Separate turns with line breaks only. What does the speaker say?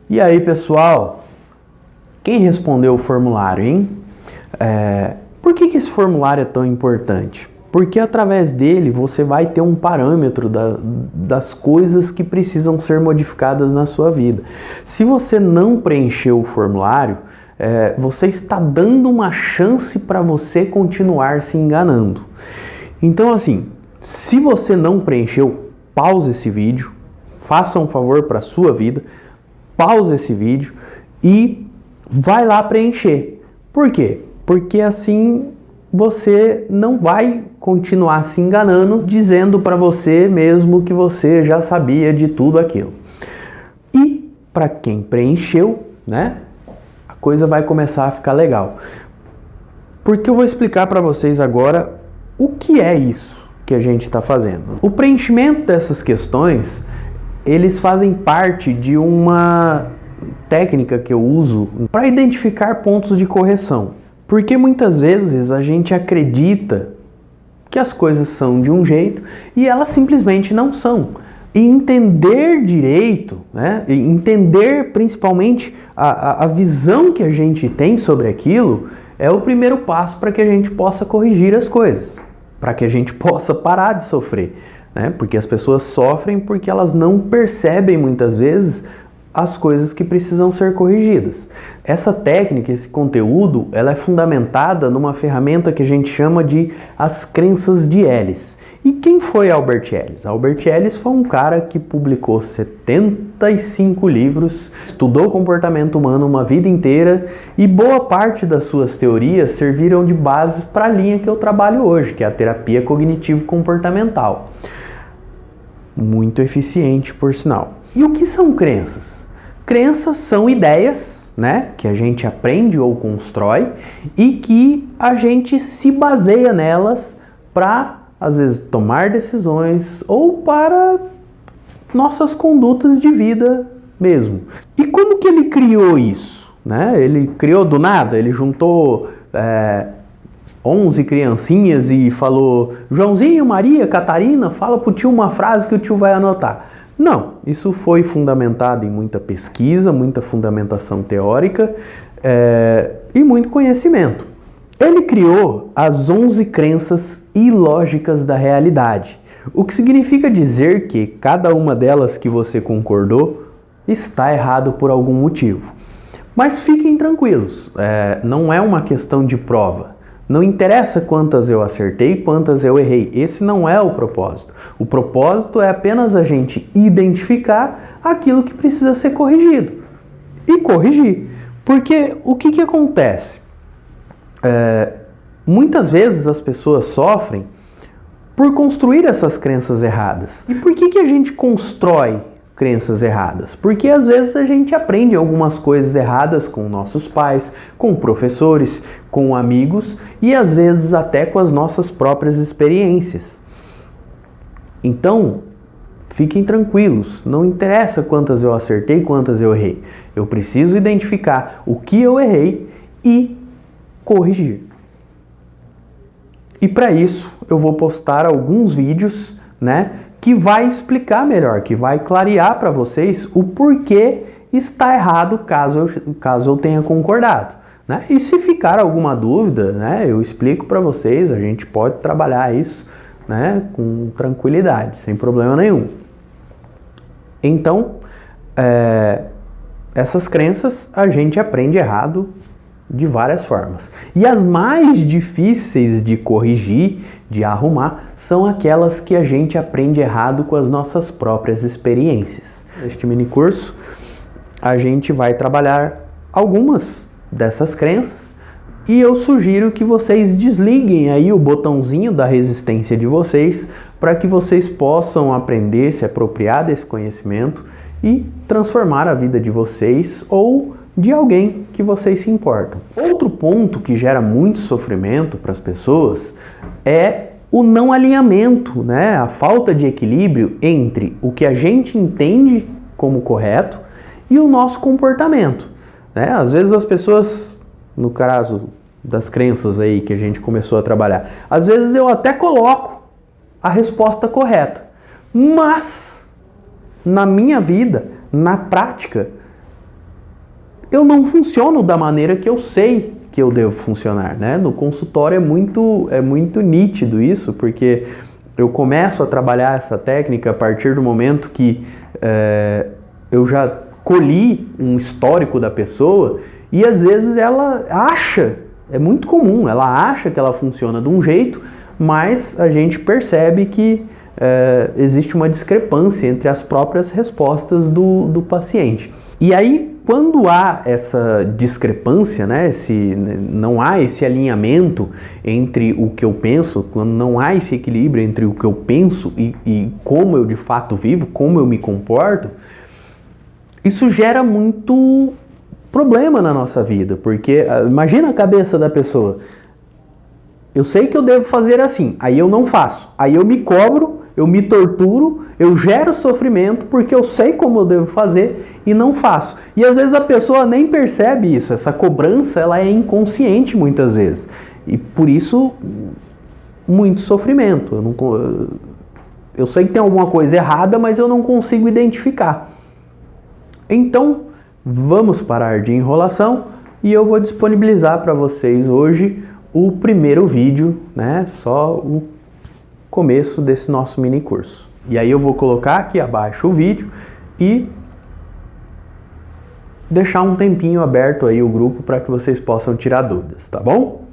E aí, pessoal, quem respondeu o formulário, hein? Por que esse formulário é tão importante? Porque através dele você vai ter um parâmetro das coisas que precisam ser modificadas na sua vida. Se você não preencheu o formulário, você está dando uma chance para você continuar se enganando. Então, assim, se você não preencheu, pause esse vídeo, faça um favor para a sua vida, pause esse vídeo e vai lá preencher. Por quê? Porque assim você não vai continuar se enganando, dizendo para você mesmo que você já sabia de tudo aquilo. E para quem preencheu, né, a coisa vai começar a ficar legal. Porque eu vou explicar para vocês agora o que é isso que a gente está fazendo. O preenchimento dessas questões, eles fazem parte de uma técnica que eu uso para identificar pontos de correção. Porque muitas vezes a gente acredita que as coisas são de um jeito e elas simplesmente não são. E entender direito, né? E entender principalmente a visão que a gente tem sobre aquilo é o primeiro passo para que a gente possa corrigir as coisas, para que a gente possa parar de sofrer, né? Porque as pessoas sofrem porque elas não percebem muitas vezes as coisas que precisam ser corrigidas. Essa técnica, esse conteúdo, ela é fundamentada numa ferramenta que a gente chama de as crenças de Ellis. E quem foi Albert Ellis? Albert Ellis foi um cara que publicou 75 livros, estudou comportamento humano uma vida inteira e boa parte das suas teorias serviram de base para a linha que eu trabalho hoje, que é a terapia cognitivo-comportamental. Muito eficiente, por sinal. E o que são crenças? Crenças são ideias, né, que a gente aprende ou constrói e que a gente se baseia nelas para, às vezes, tomar decisões ou para nossas condutas de vida mesmo. E como que ele criou isso? Né? Ele criou do nada, ele juntou 11 criancinhas e falou: Joãozinho, Maria, Catarina, fala pro tio uma frase que o tio vai anotar. Não, isso foi fundamentado em muita pesquisa, muita fundamentação teórica e muito conhecimento. Ele criou as 11 crenças ilógicas da realidade, o que significa dizer que cada uma delas que você concordou está errado por algum motivo. Mas fiquem tranquilos, não é uma questão de prova. Não interessa quantas eu acertei, quantas eu errei. Esse não é o propósito. O propósito é apenas a gente identificar aquilo que precisa ser corrigido. E corrigir. Porque o que acontece? Muitas vezes as pessoas sofrem por construir essas crenças erradas. E por que a gente constrói crenças erradas? Porque às vezes a gente aprende algumas coisas erradas com nossos pais, com professores, com amigos e às vezes até com as nossas próprias experiências. Então, fiquem tranquilos, não interessa quantas eu acertei, quantas eu errei. Eu preciso identificar o que eu errei e corrigir. E para isso eu vou postar alguns vídeos, né, que vai explicar melhor, que vai clarear para vocês o porquê está errado caso eu tenha concordado, né? E se ficar alguma dúvida, né, eu explico para vocês, a gente pode trabalhar isso, né, com tranquilidade, sem problema nenhum. Então, essas crenças a gente aprende errado de várias formas. E as mais difíceis de corrigir, de arrumar, são aquelas que a gente aprende errado com as nossas próprias experiências. Neste mini curso, a gente vai trabalhar algumas dessas crenças e eu sugiro que vocês desliguem aí o botãozinho da resistência de vocês para que vocês possam aprender, se apropriar desse conhecimento e transformar a vida de vocês ou de alguém que vocês se importam. Outro ponto que gera muito sofrimento para as pessoas é o não alinhamento, né? A falta de equilíbrio entre o que a gente entende como correto e o nosso comportamento, né? Às vezes as pessoas, no caso das crenças aí que a gente começou a trabalhar, às vezes eu até coloco a resposta correta, mas na minha vida, na prática, eu não funciono da maneira que eu sei que eu devo funcionar, né? No consultório é muito nítido isso, porque eu começo a trabalhar essa técnica a partir do momento que eu já colhi um histórico da pessoa e às vezes ela acha, é muito comum, ela acha que ela funciona de um jeito, mas a gente percebe que existe uma discrepância entre as próprias respostas do paciente. E aí, quando há essa discrepância, né, não há esse alinhamento entre o que eu penso, quando não há esse equilíbrio entre o que eu penso e como eu de fato vivo, como eu me comporto, isso gera muito problema na nossa vida, porque imagina a cabeça da pessoa. Eu sei que eu devo fazer assim, aí eu não faço, aí eu me cobro, eu me torturo, eu gero sofrimento porque eu sei como eu devo fazer e não faço. E às vezes a pessoa nem percebe isso, essa cobrança ela é inconsciente muitas vezes. E por isso, muito sofrimento. Eu sei que tem alguma coisa errada, mas eu não consigo identificar. Então, vamos parar de enrolação e eu vou disponibilizar para vocês hoje o primeiro vídeo, né? Só o começo desse nosso mini curso. E aí eu vou colocar aqui abaixo o vídeo e deixar um tempinho aberto aí o grupo para que vocês possam tirar dúvidas, tá bom?